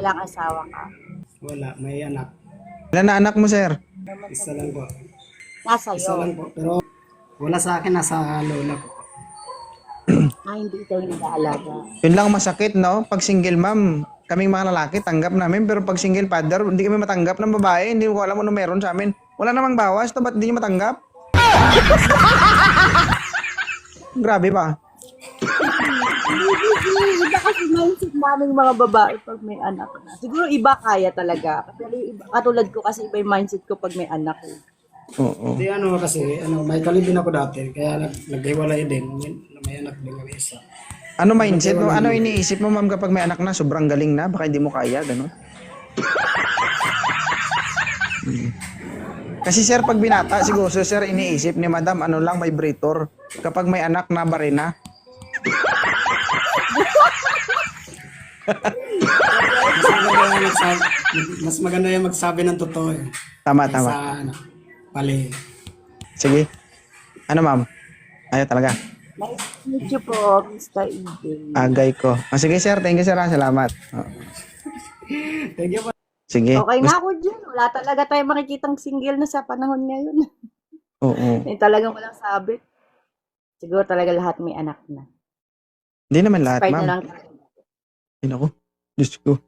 Walang asawa ka. Wala, may anak. Ilan na anak mo, sir? Isa lang po. Nasa Isa lang iyo. po. Pero wala sa akin, nasa lola ko. Hindi ikaw yung nag-aalaga. Yun lang masakit, no? Pag single mom, kaming mga lalaki, tanggap namin. Pero pag single father, hindi kami matanggap ng babae. Hindi ko alam ano meron sa amin. Wala namang bawas, to ba't hindi nyo matanggap? Grabe pa. Iba kasi mindset naming mga babae pag may anak na. Siguro iba kaya talaga. Pero iba, katulad ko kasi iba yung mindset ko pag may anak eh. Oo. Hindi kasi, may kalibin ako dati. Kaya naghiwalay din. May anak din kami isa. Ano mindset mo? Ano iniisip mo, ma'am, kapag may anak na, sobrang galing na, baka hindi mo kaya, gano'n? Kasi sir, pag binata, siguro sir, iniisip ni madam, ano lang, vibrator. Kapag may anak na, barena. Mas maganda yung magsabi ng totoo eh. Tama. Sa pali. Sige. Ano, ma'am? Ayaw talaga. Nice to meet you po, Mr. Eden. Agay ko. Sige, sir. Thank you, sir. Salamat. Thank you po. Sige. Okay nga ako dyan. Wala talaga tayo makikitang single na sa panahon ngayon. Oo. Talagang walang sabit. Siguro talaga lahat may anak na. Hindi naman lahat, Expired ma'am. na lang. Ay, naku. Diyos ko.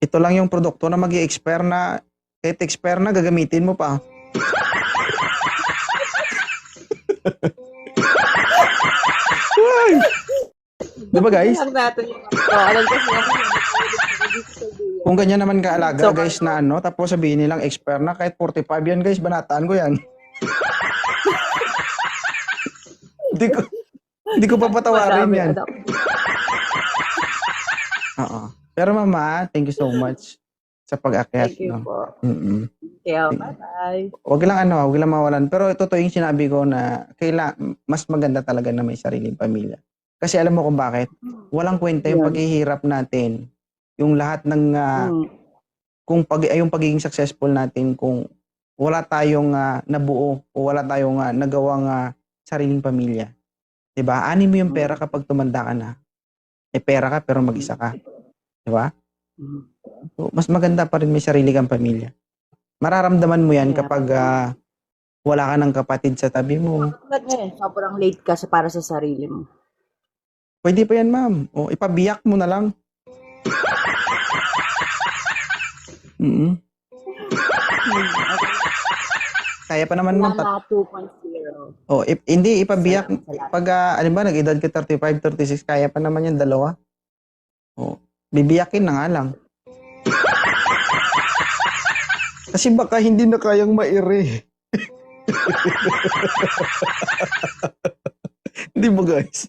Ito lang yung produkto na mag-i-expire na, kahit expire na, gagamitin mo pa. Ay! Diba guys? Lang natin yung alam kasi ako Kung ganyan naman kaalaga guys na ano, tapos sabihin nilang expire na, kahit 45 yan guys, banataan ko yan. Hindi ko papatawarin yan. Oo. Pero mama, thank you so much sa pag-akyat. Thank you No? po. Mm-mm. Bye-bye. Wag lang mawalan. Pero totoo yung sinabi ko na mas maganda talaga na may sariling pamilya. Kasi alam mo kung bakit? Walang kwenta yung paghihirap natin. Yung lahat ng yung pagiging successful natin kung wala tayong nabuo o wala tayong nagawang sariling pamilya. 'Di ba? Ani mo yung pera kapag tumanda ka na. Pera ka pero mag-isa ka. 'Di ba? So, mas maganda pa rin may sarili kang pamilya. Mararamdaman mo yan kapag wala ka ng kapatid sa tabi mo. Ba't ngayon, sobrang late ka para sa sarili mo? Pwede pa yan, ma'am. O, ipabiyak mo na lang. Kaya pa naman mo. Mama 2.0. O, hindi, ipabiyak. Pag, alam ba, nag-edad ka 35, 36, kaya pa naman yan, dalawa. O, bibiyakin na nga lang. Kasi baka hindi na kayang maire. Hindi ba guys?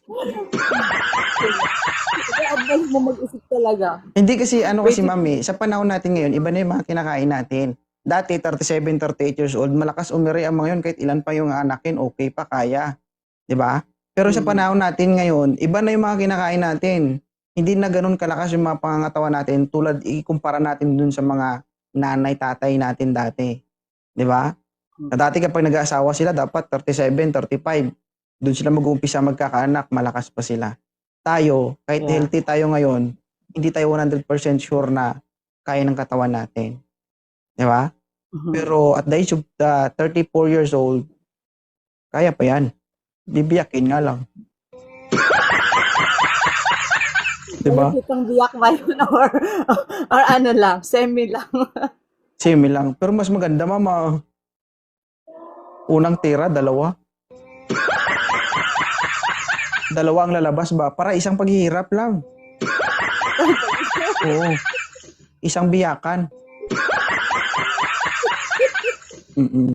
Advice mo mag-isip talaga. Hindi kasi kasi mami, sa panahon natin ngayon, iba na yung mga kinakain natin. Dati 37, 38 years old, malakas umiri ang mga yun kahit ilan pa yung anakin, okay pa, kaya. 'Di ba? Pero sa panahon natin ngayon, iba na yung mga kinakain natin. Hindi na ganoon kalakas yung mga pangangatawan natin tulad ikumpara natin dun sa mga nanay, tatay natin dati. 'Di ba? Dati kapag nag-aasawa sila, dapat 37, 35. Doon sila mag-uumpisa magkakaanak, malakas pa sila. Tayo, kahit healthy tayo ngayon, hindi tayo 100% sure na kaya ng katawan natin. 'Di ba? Pero at the age of 34 years old, kaya pa yan. Bibiyakin nga lang. 'Di ba? Itong biyak ba yun or ano lang, semi lang. Semi lang. Pero mas maganda, mama. Unang tira, dalawa. Dalawa ang lalabas ba? Para isang paghihirap lang. Oo. Isang biyakan.